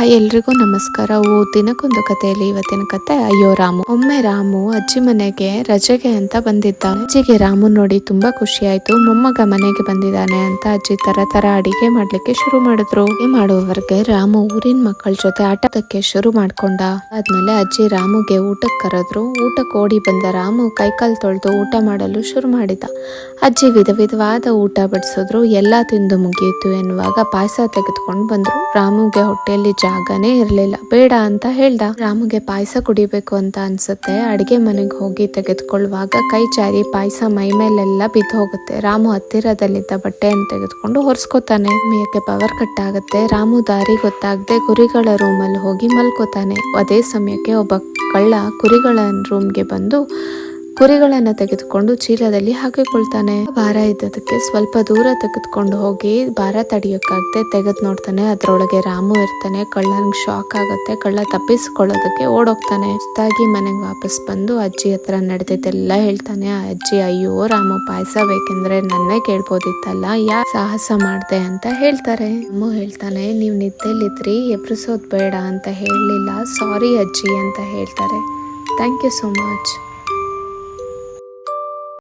Hi ಎಲ್ರಿಗೂ ನಮಸ್ಕಾರ. ದಿನಕ್ಕೊಂದು ಕಥೆಯಲ್ಲಿ ಇವತ್ತಿನ ಕತೆ ಅಯ್ಯೋ ರಾಮು. ಒಮ್ಮೆ ರಾಮು ಅಜ್ಜಿ ಮನೆಗೆ ರಜೆಗೆ ಅಂತ ಬಂದಿದ್ದ. ಅಜ್ಜಿಗೆ ರಾಮು ನೋಡಿ ತುಂಬಾ ಖುಷಿ ಆಯ್ತು. ಮೊಮ್ಮಗ ಮನೆಗೆ ಬಂದಿದ್ದಾನೆ ಅಂತ ಅಜ್ಜಿ ತರ ಅಡಿಗೆ ಮಾಡ್ಲಿಕ್ಕೆ ಶುರು ಮಾಡಿದ್ರು. ಮಾಡುವವರೆಗೆ ರಾಮು ಊರಿನ ಮಕ್ಕಳ ಜೊತೆ ಆಟಕ್ಕೆ ಶುರು ಮಾಡ್ಕೊಂಡ. ಆದ್ಮೇಲೆ ಅಜ್ಜಿ ರಾಮುಗೆ ಊಟಕ್ಕೆ ಕರೆದ್ರು. ಊಟಕ್ಕೆ ಓಡಿ ಬಂದ ರಾಮು ಕೈಕಾಲು ತೊಳೆದು ಊಟ ಮಾಡಲು ಶುರು ಮಾಡಿದ. ಅಜ್ಜಿ ವಿಧವಾದ ಊಟ ಬಡಿಸಿದ್ರು. ಎಲ್ಲಾ ತಿಂದು ಮುಗಿಯಿತು ಎನ್ನುವಾಗ ಪಾಯಸ ತೆಗೆದುಕೊಂಡು ಬಂದ್ರು. ರಾಮುಗೆ ಹೊಟ್ಟೆಯಲ್ಲಿ ಜಾಗನೇ ಇರ್ಲಿಲ್ಲ. ಬೇಡ ಅಂತ ಹೇಳ್ದ. ರಾಮುಗೆ ಪಾಯಸ ಕುಡಿಬೇಕು ಅಂತ ಅನ್ಸುತ್ತೆ. ಅಡಿಗೆ ಮನೆಗೆ ಹೋಗಿ ತೆಗೆದುಕೊಳ್ಳುವಾಗ ಕೈ ಜಾರಿ ಪಾಯಸ ಮೈ ಮೇಲೆಲ್ಲ ಬಿದ್ದು ಹೋಗುತ್ತೆ. ರಾಮು ಹತ್ತಿರದಲ್ಲಿದ್ದ ಬಟ್ಟೆಯನ್ನು ತೆಗೆದುಕೊಂಡು ಹೊರ್ಸ್ಕೊತಾನೆ. ಮೇಯಕ್ಕೆ ಪವರ್ ಕಟ್ ಆಗುತ್ತೆ. ರಾಮು ದಾರಿ ಗೊತ್ತಾಗದೆ ಕುರಿಗಳ ರೂಮಲ್ಲಿ ಹೋಗಿ ಮಲ್ಕೋತಾನೆ. ಅದೇ ಸಮಯಕ್ಕೆ ಒಬ್ಬ ಕಳ್ಳ ಕುರಿಗಳ ರೂಮ್ಗೆ ಬಂದು ಕುರಿಗಳನ್ನ ತೆಗೆದುಕೊಂಡು ಚೀಲದಲ್ಲಿ ಹಾಕಿಕೊಳ್ತಾನೆ. ಭಾರ ಇದ್ದದಕ್ಕೆ ಸ್ವಲ್ಪ ದೂರ ತೆಗೆದುಕೊಂಡು ಹೋಗಿ ಭಾರ ತಡಿಯೋಕ್ಕಾಗದೆ ತೆಗೆದು ನೋಡ್ತಾನೆ. ಅದ್ರೊಳಗೆ ರಾಮು ಇರ್ತಾನೆ. ಕಳ್ಳನಿಗೆ ಶಾಕ್ ಆಗುತ್ತೆ. ಕಳ್ಳ ತಪ್ಪಿಸ್ಕೊಳ್ಳೋದಕ್ಕೆ ಓಡೋಗ್ತಾನೆ. ಸುಸ್ತಾಗಿ ಮನೆಗೆ ವಾಪಸ್ ಬಂದು ಅಜ್ಜಿ ಹತ್ರ ನಡೆದಿದ್ದೆಲ್ಲ ಹೇಳ್ತಾನೆ. ಆ ಅಜ್ಜಿ ಅಯ್ಯೋ ರಾಮು ಪಾಯಸ ಬೇಕೆಂದ್ರೆ ನನ್ನೇ ಕೇಳ್ಬೋದಿತ್ತಲ್ಲ, ಸಾಹಸ ಮಾಡ್ದೆ ಅಂತ ಹೇಳ್ತಾರೆ. ರಾಮು ಹೇಳ್ತಾನೆ, ನೀವ್ ನಿದ್ದೆಲಿದ್ರಿ, ಎಬ್ರಿಸೋದ್ ಬೇಡ ಅಂತ ಹೇಳಲಿಲ್ಲ, ಸಾರಿ ಅಜ್ಜಿ ಅಂತ ಹೇಳ್ತಾರೆ. Thank you so much.